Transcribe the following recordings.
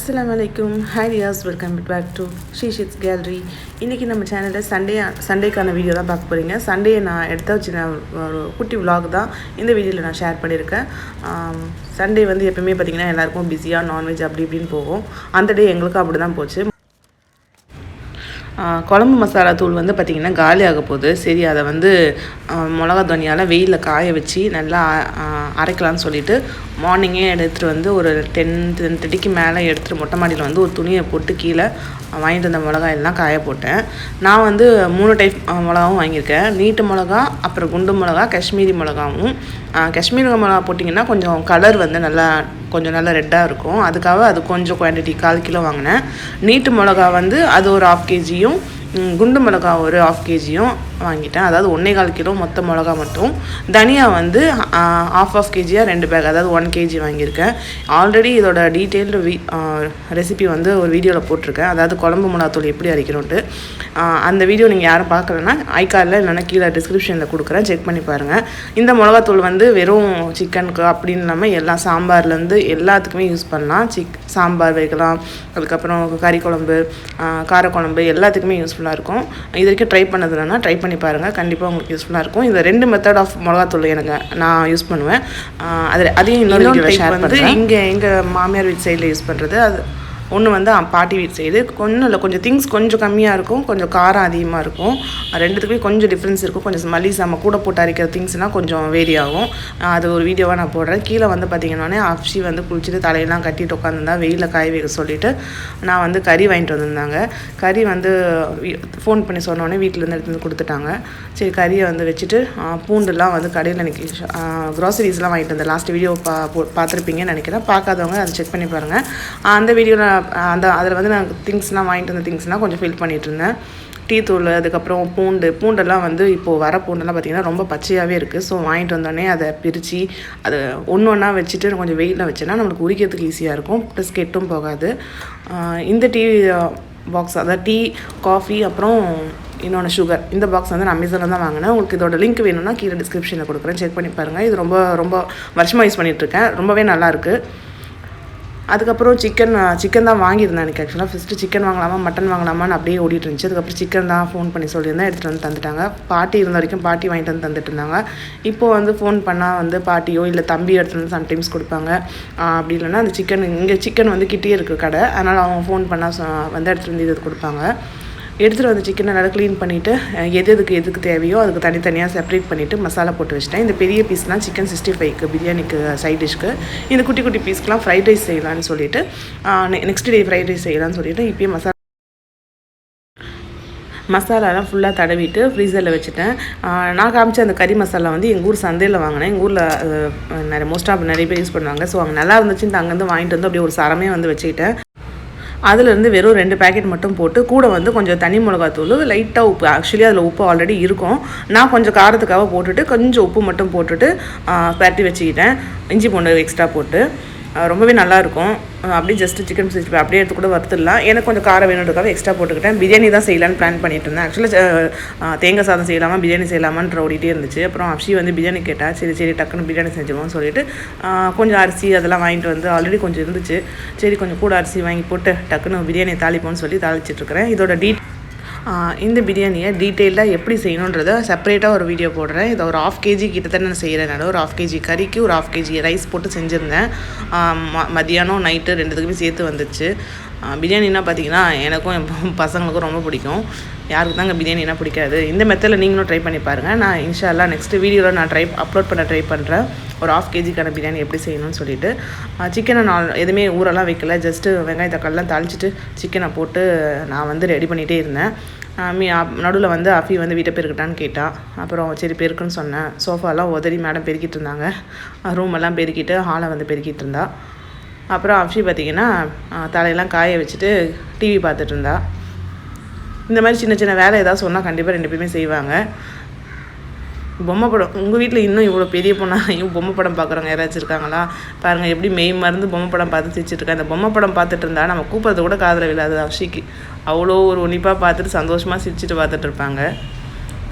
Assalamualaikum. Hi dears, welcome back to Shishit's Gallery. இன்றைக்கி நம்ம சேனலில் சண்டேக்கான வீடியோ தான் பார்க்க போகிறீங்க. சண்டே நான் எடுத்த வச்சு ஒரு குட்டி vlog தான் இந்த வீடியோவில் நான் ஷேர் பண்ணியிருக்கேன். சண்டே வந்து எப்பவுமே பார்த்திங்கன்னா எல்லாருக்கும் பிஸியாக நான்வெஜ் அப்படி இப்படின்னு போகும். அந்த டே எங்களுக்கும் அப்படி தான் போச்சு. குழம்பு மசாலா தூள் வந்து பார்த்திங்கன்னா காலியாக போகுது. சரி, அதை வந்து மிளகா தனியால் வெயிலில் காய வச்சு நல்லா அரைக்கலான்னு சொல்லிவிட்டு மார்னிங்கே எடுத்துகிட்டு வந்து ஒரு 10:30க்கு மேலே எடுத்துகிட்டு மொட்டை மாடியில் வந்து ஒரு துணியை போட்டு கீழே வாங்கிட்டு வந்த மிளகாய் எல்லாம் காய போட்டேன். நான் வந்து 3 டைப் மிளகாவும் வாங்கியிருக்கேன். நீட்டு மிளகா, அப்புறம் குண்டு மிளகா, காஷ்மீரி மிளகாவும். காஷ்மீரி மிளகா போட்டிங்கன்னா கொஞ்சம் கலர் வந்து கொஞ்சம் நல்லா ரெட்டாக இருக்கும். அதுக்காக அது கொஞ்சம் குவான்டிட்டி 1/4 கிலோ வாங்கினேன். நீட்டு மிளகா வந்து அது ஒரு 1/2 kgயும், குண்டு மிளகா ஒரு 1/2 kgயும் வாங்கிட்டேன். அதாவது 1.25 கிலோ மொத்த மிளகா மட்டும். தனியா வந்து 1/2 kgயாக 2 பேக், அதாவது 1 kg வாங்கியிருக்கேன். ஆல்ரெடி இதோட டீட்டெயில்டு ரெசிபி வந்து ஒரு வீடியோவில் போட்டிருக்கேன். அதாவது குழம்பு மிளகாத்தூள் எப்படி அரைக்கணுன்ட்டு. அந்த வீடியோ நீங்கள் யாரும் பார்க்கலன்னா ஐகார்டில் இல்லைன்னா கீழே டிஸ்கிரிப்ஷனில் கொடுக்குறேன், செக் பண்ணி பாருங்கள். இந்த மிளகாத்தூள் வந்து வெறும் சிக்கனுக்கு அப்படின்னு இல்லாமல் எல்லா சாம்பார்லேருந்து எல்லாத்துக்குமே யூஸ் பண்ணலாம். சாம்பார் வைக்கலாம், அதுக்கப்புறம் கறி குழம்பு, காரக்குழம்பு எல்லாத்துக்குமே யூஸ்ஃபுல்லாக இருக்கும். இது வரைக்கும் ட்ரை பண்ணதுலன்னா ட்ரை பண்ணி பாருங்கள், கண்டிப்பாக உங்களுக்கு யூஸ்ஃபுல்லாக இருக்கும். இந்த 2 மெத்தட் ஆஃப் மிளகாத்தூள் நான் யூஸ் பண்ணுவேன். அதையும் இன்னொரு வீடியோவில் ஷேர் பண்ணுறேன். இங்கே எங்கள் மாமியார் வீட்டு சைடில் யூஸ் பண்ணுறது அது ஒன்று வந்து பாட்டி வீட்டு சைடு கொஞ்சம் திங்ஸ் கொஞ்சம் கம்மியாக இருக்கும், கொஞ்சம் காரம் அதிகமாக இருக்கும். ரெண்டுத்துக்குமே கொஞ்சம் டிஃப்ரென்ஸ் இருக்கும். கொஞ்சம் மல்லிஸ் நம்ம கூட போட்டு அரைக்கிற திங்ஸ்னால் கொஞ்சம் வேரி ஆகும். அது ஒரு வீடியோவாக நான் போடுறேன். கீழே வந்து பார்த்திங்கன்னா அப்ஷி வந்து குளிச்சுட்டு தலையெல்லாம் கட்டிட்டு உட்காந்துருந்தா வெயிலில் காய வைக்க சொல்லிவிட்டு நான் வந்து கறி வாங்கிட்டு வந்திருந்தாங்க. கறி வந்து ஃபோன் பண்ணி சொன்னோடனே வீட்டிலேருந்து எடுத்து வந்து கொடுத்துட்டாங்க. சரி, கறியை வந்து வச்சுட்டு பூண்டுலாம் வந்து கடையில் எனக்கு க்ராசரிஸ்லாம் வாங்கிட்டு வந்தேன். லாஸ்ட் வீடியோ பார்த்துருப்பீங்கன்னு நினைக்கிறேன். பார்க்காதவங்க அதை செக் பண்ணி பாருங்கள். அந்த வீடியோவில் அதில் வந்து நான் திங்ஸ்லாம் வாங்கிட்டு வந்த திங்ஸ்லாம் கொஞ்சம் ஃபில் பண்ணிகிட்டு இருந்தேன். டீ தூள், அதுக்கப்புறம் பூண்டெல்லாம் வந்து இப்போது வர பூண்டெல்லாம் பார்த்திங்கன்னா ரொம்ப பச்சையாகவே இருக்குது. ஸோ வாங்கிட்டு வந்தோடனே அதை பிரித்து அதை ஒன்றா வச்சுட்டு கொஞ்சம் வெயிலில் வச்சேன்னா நம்மளுக்கு உரிக்கிறதுக்கு ஈஸியாக இருக்கும், ப்ளஸ் கெட்டும் போகாது. இந்த டீ பாக்ஸ், அதாவது டீ, காஃபி, அப்புறம் இன்னொன்று சுகர், இந்த பாக்ஸ் வந்து நான் அமேசானில் தான் வாங்கினேன். உங்களுக்கு இதோட லிங்க் வேணும்னா கீழே டிஸ்கிரிப்ஷனில் கொடுக்குறேன், செக் பண்ணி பாருங்கள். இது ரொம்ப வருஷமாக யூஸ் பண்ணிகிட்ருக்கேன், ரொம்பவே நல்லாயிருக்கு. அதுக்கப்புறம் சிக்கன் தான் வாங்கியிருந்தேன். எனக்கு ஆக்சுவலாக ஃபஸ்ட்டு சிக்கன் வாங்கலாமா மட்டன் வாங்கலாமான்னு அப்படியே ஓடிட்டு இருந்துச்சு. அதுக்கப்புறம் சிக்கன் தான் ஃபோன் பண்ணி சொல்லியிருந்தேன், எடுத்துகிட்டு வந்து தந்துட்டாங்க. பாட்டி இருந்த வரைக்கும் பாட்டி வாங்கிட்டு வந்து தந்துட்டு இருந்தாங்க. இப்போது வந்து ஃபோன் பண்ணால் வந்து பாட்டியோ இல்லை தம்பி எடுத்துகிட்டு வந்து சம்டைம்ஸ் கொடுப்பாங்க. அப்படி இல்லைன்னா அந்த சிக்கன் வந்து கிட்டே இருக்குது கடை, அதனால் அவங்க ஃபோன் பண்ணால் வந்து எடுத்துகிட்டு வந்து இது கொடுப்பாங்க. எடுத்துகிட்டு வந்து சிக்கனை நல்லா க்ளீன் பண்ணிவிட்டு எதுக்கு தேவையோ அதுக்கு தனித்தனியாக செப்பரேட் பண்ணிவிட்டு மசாலா போட்டு வச்சுட்டேன். இந்த பெரிய பீஸ்லாம் சிக்கன் 65க்கு பிரியாணிக்கு சைட் டிஷ்க்கு, இந்த குட்டி குட்டி பீஸ்க்கெலாம் ஃப்ரைட் ரைஸ் செய்யலான்னு சொல்லிவிட்டு நெக்ஸ்ட் டே ஃப்ரைட் ரைஸ் செய்யலான்னு சொல்லிவிட்டு இப்போயே மசாலாலாம் ஃபுல்லாக தடவிட்டு ஃப்ரீசரில் வச்சுட்டேன். நான் காமிச்ச அந்த கறி மசாலா வந்து எங்கள் ஊர் சந்தையில் வாங்கினேன். எங்கள் ஊரில் நிறைய பேர் யூஸ் பண்ணுவாங்க. ஸோ அங்கே நல்லா இருந்துச்சுன்னு அங்கேருந்து வாங்கிட்டு வந்து அப்படியே ஒரு சரமே வந்து வச்சுக்கிட்டேன். அதுலேருந்து வெறும் 2 பேக்கெட் மட்டும் போட்டு கூட வந்து கொஞ்சம் தனி மிளகாத்தூள், லைட்டாக உப்பு, ஆக்சுவலி அதில் உப்பு ஆல்ரெடி இருக்கும், நான் கொஞ்சம் காரத்துக்காக போட்டுட்டு கொஞ்சம் உப்பு மட்டும் போட்டுட்டு பரட்டி வச்சுக்கிட்டேன். இஞ்சி பூண்டு எக்ஸ்ட்ரா போட்டு ரொம்பவே நல்லாயிருக்கும். அப்படியே ஜஸ்ட்டு சிக்கன் 65 அப்படியே எடுத்து கூட வறுத்துடலாம். எனக்கு கொஞ்சம் காரம் வேணுன்றதுக்காக எக்ஸ்ட்ரா போட்டுக்கிட்டேன். பிரியாணி தான் செய்யலான்னு பிளான் பண்ணிட்டு இருந்தேன். ஆக்சுவலாக தேங்காய் சாதம் செய்யலாமா பிரியாணி செய்யலாமான்னு ஓடிட்டே இருந்துச்சு. அப்புறம் அப்ஷி வந்து பிரியாணி கேட்டால் சரி டக்குன்னு பிரியாணி செஞ்சுருவோம்னு சொல்லிட்டு கொஞ்சம் அரிசி அதெல்லாம் வாங்கிட்டு வந்து ஆல்ரெடி கொஞ்சம் இருந்துச்சு. சரி, கொஞ்சம் கூட அரிசி வாங்கி போட்டு டக்குன்னு பிரியாணி தாளிப்போம்னு சொல்லி தாளிச்சிட்ருக்கிறேன். இதோட இந்த பிரியாணியை டீட்டெயிலாக எப்படி செய்யணுன்றதை செப்பரேட்டாக ஒரு வீடியோ போடுறேன். இதை ஒரு 1/2 kg கிட்டத்தட்ட நான் செய்கிறேன். ஒரு 1/2 kg கறிக்கு ஒரு 1/2 kg ரைஸ் போட்டு செஞ்சுருந்தேன். மதியானம் நைட்டு 2த்துக்குமே சேர்த்து வந்துச்சு. பிரியாணின்னா பார்த்திங்கன்னா எனக்கும் என் பசங்களுக்கும் ரொம்ப பிடிக்கும். யாருக்கு தாங்க பிரியாணினா பிடிக்காது. இந்த மெத்தடில் நீங்களும் ட்ரை பண்ணி பாருங்கள். நான் இன்ஷால்லா நெக்ஸ்ட் வீடியோவில் நான் அப்லோட் பண்ண ட்ரை பண்ணுறேன். ஒரு 1/2 kgக்கான பிரியாணி எப்படி செய்யணும்னு சொல்லிட்டு. சிக்கனை நான் எதுவுமே ஊரெல்லாம் வைக்கல, ஜஸ்ட்டு வெங்காய தக்காளிலாம் தாளிச்சிட்டு சிக்கனை போட்டு நான் வந்து ரெடி பண்ணிகிட்டே இருந்தேன். நடுவில் வந்து அஃபி வந்து வீட்டை பெருக்கிட்டான்னு கேட்டால், அப்புறம் சரி பெருக்குன்னு சொன்னேன். சோஃபாலாம் உதறி மேடம் பெருக்கிட்டு இருந்தாங்க. ரூமெல்லாம் பெருக்கிட்டு ஹாலை வந்து பெருக்கிட்டு இருந்தா. அப்புறம் அஃபி பார்த்திங்கன்னா தலையெல்லாம் காய வச்சுட்டு டிவி பார்த்துட்டு இருந்தா. இந்த மாதிரி சின்ன வேலை ஏதாவது சொன்னால் கண்டிப்பாக 2 பேருமே செய்வாங்க. பொம்மை படம், உங்கள் வீட்டில் இன்னும் இவ்வளோ பெரிய பொண்ணாக பொம்மை படம் பார்க்குறவங்க யாராச்சும் இருக்காங்களா? பாருங்கள் எப்படி மெய் மருந்து பொம்மை படம் பார்த்து சிரிச்சிட்ருக்கேன். அந்த பொம்மை படம் பார்த்துட்டு இருந்தா நம்ம கூப்பிட்றது கூட காதில் விழாது. அப்ஷிக்கு அவ்வளோ ஒரு உன்னிப்பாக பார்த்துட்டு சந்தோஷமாக சிரிச்சிட்டு பார்த்துட்டு இருப்பாங்க.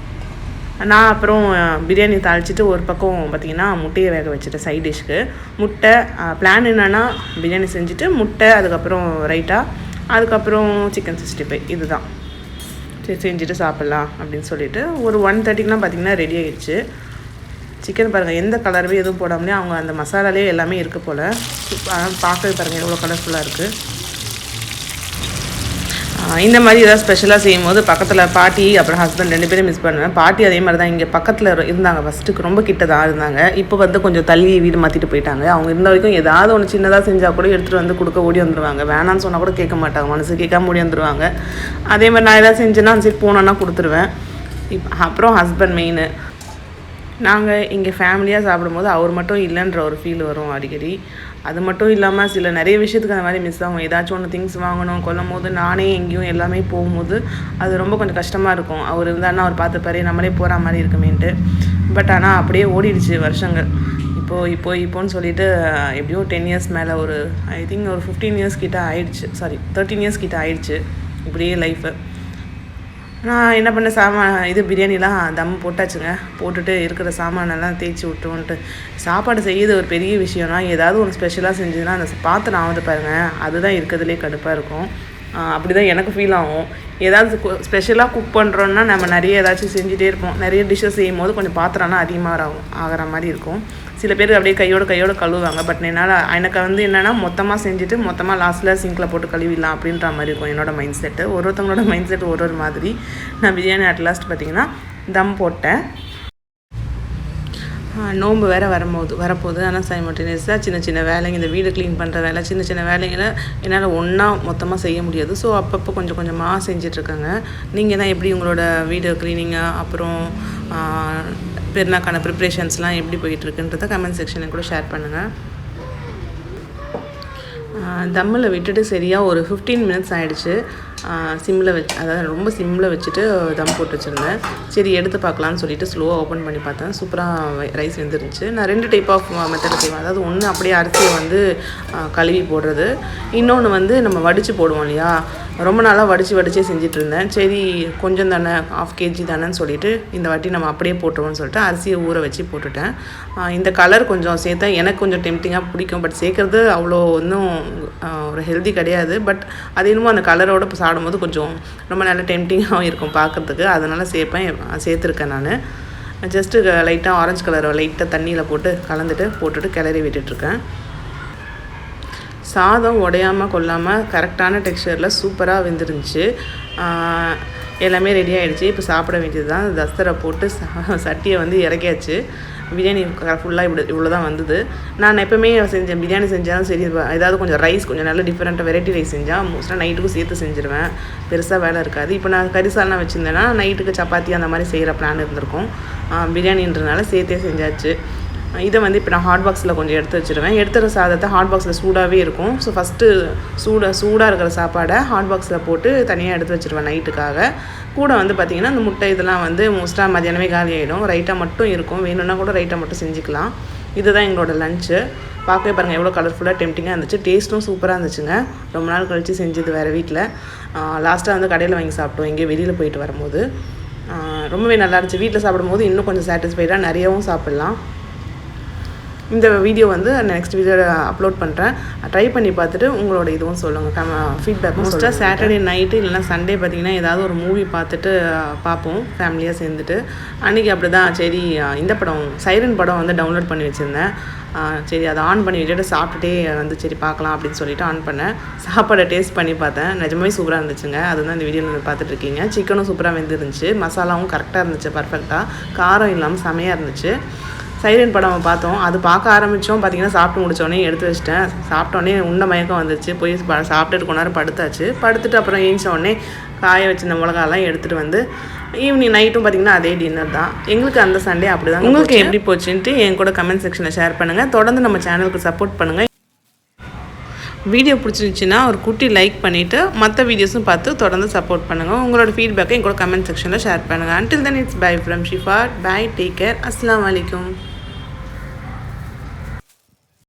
நான் அப்புறம் பிரியாணி தாளிச்சிட்டு ஒரு பக்கம் பார்த்திங்கன்னா முட்டையை வேக வச்சுட்டேன் சைட் டிஷ்க்கு. முட்டை பிளான் என்னென்னா பிரியாணி செஞ்சுட்டு முட்டை, அதுக்கப்புறம் ரைட்டா, அதுக்கப்புறம் சிக்கன் 65 இதுதான். சரி செஞ்சுட்டு சாப்பிட்லாம் அப்படின்னு சொல்லிட்டு ஒரு 1:30க்குலாம் பார்த்திங்கன்னா ரெடி ஆகிடுச்சு. சிக்கன் பாருங்கள் எந்த கலருமே எதுவும் போடாமலே அவங்க அந்த மசாலாலே எல்லாமே இருக்குது போல். பார்க்கவே பாருங்கள் எவ்வளோ கலர்ஃபுல்லாக இருக்குது. இந்த மாதிரி ஏதாவது ஸ்பெஷலாக செய்யும் போது பக்கத்தில் பாட்டி அப்புறம் ஹஸ்பண்ட் 2 பேரும் மிஸ் பண்ணுவேன். பாட்டி அதே மாதிரி தான் இங்கே பக்கத்தில் இருந்தாங்க, ஃபஸ்ட்டுக்கு ரொம்ப கிட்ட தான் இருந்தாங்க. இப்போ வந்து கொஞ்சம் தள்ளி வீடு மாற்றிட்டு போயிட்டாங்க. அவங்க இருந்த வரைக்கும் ஏதாவது ஒன்று சின்னதாக செஞ்சால் கூட எடுத்துகிட்டு வந்து கொடுக்க ஓடி வந்துடுவாங்க. வேணான்னு சொன்னால் கூட கேட்க மாட்டாங்க, மனசு கேட்காம ஓடி வந்துடுவாங்க. அதே மாதிரி நான் எதாவது செஞ்சேன்னா சரி போனோன்னா கொடுத்துருவேன். அப்புறம் ஹஸ்பண்ட் மெயின். நாங்கள் இங்கே ஃபேமிலியாக சாப்பிடும்போது அவர் மட்டும் இல்லைன்ற ஒரு ஃபீல் வரும் அடிக்கடி. அது மட்டும் இல்லாமல் சில நிறைய விஷயத்துக்கு அந்த மாதிரி மிஸ் ஆகும். ஏதாச்சும் ஒன்று திங்ஸ் வாங்கணும் கொல்லும் போது நானே எங்கேயும் எல்லாமே போகும்போது அது ரொம்ப கொஞ்சம் கஷ்டமாக இருக்கும். அவர் இருந்தாருன்னா அவர் பார்த்துப்பாரு, நம்மளே போகிற மாதிரி இருக்குமேன்ட்டு. பட் ஆனால் அப்படியே ஓடிடுச்சு வருஷங்கள். இப்போன்னு சொல்லிட்டு எப்படியோ 10 இயர்ஸ் மேலே, ஒரு ஐ திங்க் ஒரு 15 இயர்ஸ் கிட்ட ஆயிடுச்சு, 13 இயர்ஸ் கிட்ட ஆயிடுச்சு இப்படியே லைஃபு. நான் என்ன பண்ணேன், இது பிரியாணிலாம் தம் போட்டாச்சுங்க. போட்டுட்டு இருக்கிற சாமானெல்லாம் தேய்ச்சி விட்டுருவோன்ட்டு. சாப்பாடு செய்யுது ஒரு பெரிய விஷயம்னா ஏதாவது ஒன்று ஸ்பெஷலாக செஞ்சதுன்னா அந்த பாத்திரம் ஆகுது பாருங்கள், அதுதான் இருக்கிறதுலே கடுப்பாக இருக்கும். அப்படி தான் எனக்கு ஃபீல் ஆகும். ஏதாவது ஸ்பெஷலாக குக் பண்ணுறோன்னா நம்ம நிறைய ஏதாச்சும் செஞ்சுட்டே இருப்போம். நிறைய டிஷ்ஷஸ் செய்யும் போது கொஞ்சம் பாத்திரம்லாம் அதிகமாக ஆகிற மாதிரி இருக்கும். சில பேர் அப்படியே கையோடு கழுவுவாங்க. பட் எனக்கு வந்து என்னென்னா மொத்தமாக செஞ்சுட்டு மொத்தமாக லாஸ்ட்டில் சிங்கில் போட்டு கழுவிடலாம் அப்படின்ற மாதிரி இருக்கும் என்னோடய மைண்ட் செட்டு. ஒருத்தவங்களோட மைண்ட் செட் ஒரு மாதிரி. நான் பிரியாணி அட் லாஸ்ட் பார்த்திங்கன்னா தம் போட்டேன். நோன்பு வேறு வரப்போகுது. ஆனால் சைமல்டேனியஸாக சின்ன வேலைங்க, இந்த வீடு க்ளீன் பண்ணுற வேலை, சின்ன வேலைங்களை என்னால் ஒன்றா மொத்தமாக செய்ய முடியாது. ஸோ அப்பப்போ கொஞ்சம் கொஞ்சமாக செஞ்சிட்ருக்காங்க. நீங்கள் தான் எப்படி உங்களோட வீடு க்ளீனிங்கு அப்புறம் பெருநாக்கான ப்ரிப்ரேஷன்ஸ்லாம் எப்படி போயிட்டுருக்குன்றதை கமெண்ட் செக்ஷனில் கூட ஷேர் பண்ணுங்கள். தம்மில் விட்டுட்டு சரியாக ஒரு 15 மினிட்ஸ் ஆகிடுச்சு. அதாவது ரொம்ப சிம்மில் வச்சுட்டு தம் போட்டு வச்சுருந்தேன். சரி எடுத்து பார்க்கலான்னு சொல்லிட்டு ஸ்லோவாக ஓப்பன் பண்ணி பார்த்தேன். சூப்பராக ரைஸ் வெந்துருந்துச்சு. நான் 2 டைப் ஆஃப் மெத்தட் செய்வேன். அதாவது ஒன்று அப்படியே அரிசியை வந்து கழுவி போடுறது, இன்னொன்று வந்து நம்ம வடித்து போடுவோம் இல்லையா. ரொம்ப நாளாக வடிச்சே செஞ்சுட்டு இருந்தேன். சரி கொஞ்சம் தானே, 1/2 kg தானேன்னு சொல்லிட்டு இந்த வாட்டி நம்ம அப்படியே போட்டுருவோம்னு சொல்லிட்டு அரிசியை ஊற வச்சு போட்டுட்டேன். இந்த கலர் கொஞ்சம் சேர்த்தா எனக்கு கொஞ்சம் டெம்டிங்காக பிடிக்கும். பட் சேர்க்குறது அவ்வளோ இன்னும் ஒரு ஹெல்தி கிடையாது. பட் அது இன்னமும் அந்த கலரோடு சாப்பிடும்போது கொஞ்சம் ரொம்ப நல்லா டெம்டிங்காகவும் இருக்கும் பார்க்குறதுக்கு. அதனால் சேர்த்துருக்கேன். நான் ஜஸ்ட்டு லைட்டாக ஆரஞ்சு கலரை லைட்டாக தண்ணியில் போட்டுட்டு கிளறி விட்டுட்ருக்கேன். சாதம் உடையாமல் கொள்ளாமல் கரெக்டான டெக்ஸ்சரில் சூப்பராக வெந்துருந்துச்சு. எல்லாமே ரெடி ஆகிடுச்சு. இப்போ சாப்பிட வேண்டியது தான். தஸ்தரை போட்டு சட்டியை வந்து இறக்கியாச்சு. பிரியாணி ஃபுல்லாக இவ்வளோ தான் வந்தது. நான் எப்போவுமே பிரியாணி செஞ்சாலும் சரி, ஏதாவது கொஞ்சம் ரைஸ் கொஞ்சம் நல்ல டிஃப்ரெண்ட்டாக வெரைட்டி ரைஸ் செஞ்சால் மோஸ்ட்டாக நைட்டுக்கும் சேர்த்து செஞ்சுருவேன். பெருசாக வேலை இருக்காது. இப்போ நான் கரிசாலாம் வச்சுருந்தேன்னா நைட்டுக்கு சப்பாத்தி அந்த மாதிரி செய்கிற பிளான் இருந்திருக்கும். பிரியாணின்றனால சேர்த்தே செஞ்சாச்சு. இதை வந்து இப்போ நான் ஹாட் பாக்ஸில் கொஞ்சம் எடுத்து வச்சுருவேன். எடுத்துகிற சாதத்தை ஹாட் பாக்ஸில் சூடாகவே இருக்கும். ஸோ ஃபஸ்ட்டு சூடாக இருக்கிற சாப்பாடை ஹாட் பாக்ஸில் போட்டு தனியாக எடுத்து வச்சுருவேன் நைட்டுக்காக. கூட வந்து பார்த்திங்கன்னா அந்த முட்டை இதெல்லாம் வந்து மோஸ்ட்டாக மதியானமே காலி ஆகிடும். ரைட்டாக மட்டும் இருக்கும். வேணும்னா கூட ரைட்டாக மட்டும் செஞ்சுக்கலாம். இதுதான் எங்களோட லஞ்சு. பார்க்கவே பாருங்கள் எவ்வளோ கலர்ஃபுல்லாக டெம்டிங்காக இருந்துச்சு. டேஸ்ட்டும் சூப்பராக இருந்துச்சுங்க. ரொம்ப நாள் கழித்து செஞ்சது வேறு வீட்டில். லாஸ்ட்டாக வந்து கடையில் வாங்கி சாப்பிட்டோம் எங்கேயோ வெளியில் போயிட்டு வரும்போது. ரொம்பவே நல்லா இருந்துச்சு. வீட்டில் சாப்பிடும்போது இன்னும் கொஞ்சம் சாட்டிஸ்ஃபைடாக நிறையவும் சாப்பிட்லாம். இந்த வீடியோ வந்து நெக்ஸ்ட் வீடியோவில் அப்லோட் பண்ணுறேன். ட்ரை பண்ணி பார்த்துட்டு உங்களோட இதுவும் சொல்லுங்கள், ஃபீட்பேக். மோஸ்ட்டாக சாட்டர்டே நைட்டு இல்லைனா சண்டே பார்த்திங்கன்னா ஏதாவது ஒரு மூவி பார்த்துட்டு பார்ப்போம் ஃபேமிலியாக சேர்ந்துட்டு. அன்றைக்கி அப்படி தான் சரி இந்த படம் சைரன் படம் வந்து டவுன்லோட் பண்ணி வச்சுருந்தேன். சரி அதை ஆன் பண்ணி விட்டுட்டு சாப்பிட்டுட்டே வந்து சரி பார்க்கலாம் அப்படின்னு சொல்லிட்டு ஆன் பண்ணேன். சாப்பாடை டேஸ்ட் பண்ணி பார்த்தேன். நிஜமாவே சூப்பராக இருந்துச்சுங்க. அதுதான் இந்த வீடியோவில் வந்து பார்த்துட்ருக்கீங்க. சிக்கனும் சூப்பராக வெந்துருந்துச்சு. மசாலாவும் கரெக்டாக இருந்துச்சு, பர்ஃபெக்டாக. காரம் இல்லாமல் செமையாக இருந்துச்சு. சைரன் படம் பார்த்தோம். அது பார்க்க ஆரம்பித்தோம். பார்த்திங்கன்னா சாப்பிட்டு முடித்தோடனே எடுத்து வச்சிட்டேன். சாப்பிட்டோடனே உண்ட மயக்கம் வந்துச்சு. போய் சாப்பிட்டுட்டு கொஞ்ச நேரம் படுத்துட்டு அப்புறம் ஏஞ்சோடனே காய வச்சிருந்த மிளகாலாம் எடுத்துகிட்டு வந்து ஈவினிங் நைட்டும் பார்த்திங்கன்னா அதே டின்னர் தான். எங்களுக்கு அந்த சண்டே அப்படி தான். உங்களுக்கு எப்படி போச்சுன்ட்டு என் கூட கமெண்ட் செக்ஷனில் ஷேர் பண்ணுங்கள். தொடர்ந்து நம்ம சேனலுக்கு சப்போர்ட் பண்ணுங்கள். வீடியோ பிடிச்சிருந்துச்சின்னா ஒரு குட்டி லைக் பண்ணிவிட்டு மற்ற வீடியோஸும் பார்த்து தொடர்ந்து சப்போர்ட் பண்ணுங்கள். உங்களோட ஃபீட்பேக்கை என் கூட கமெண்ட் செக்ஷனில் ஷேர் பண்ணுங்கள். Until then, it's bye from Shifa. Bye, take care. Assalamu alaikum.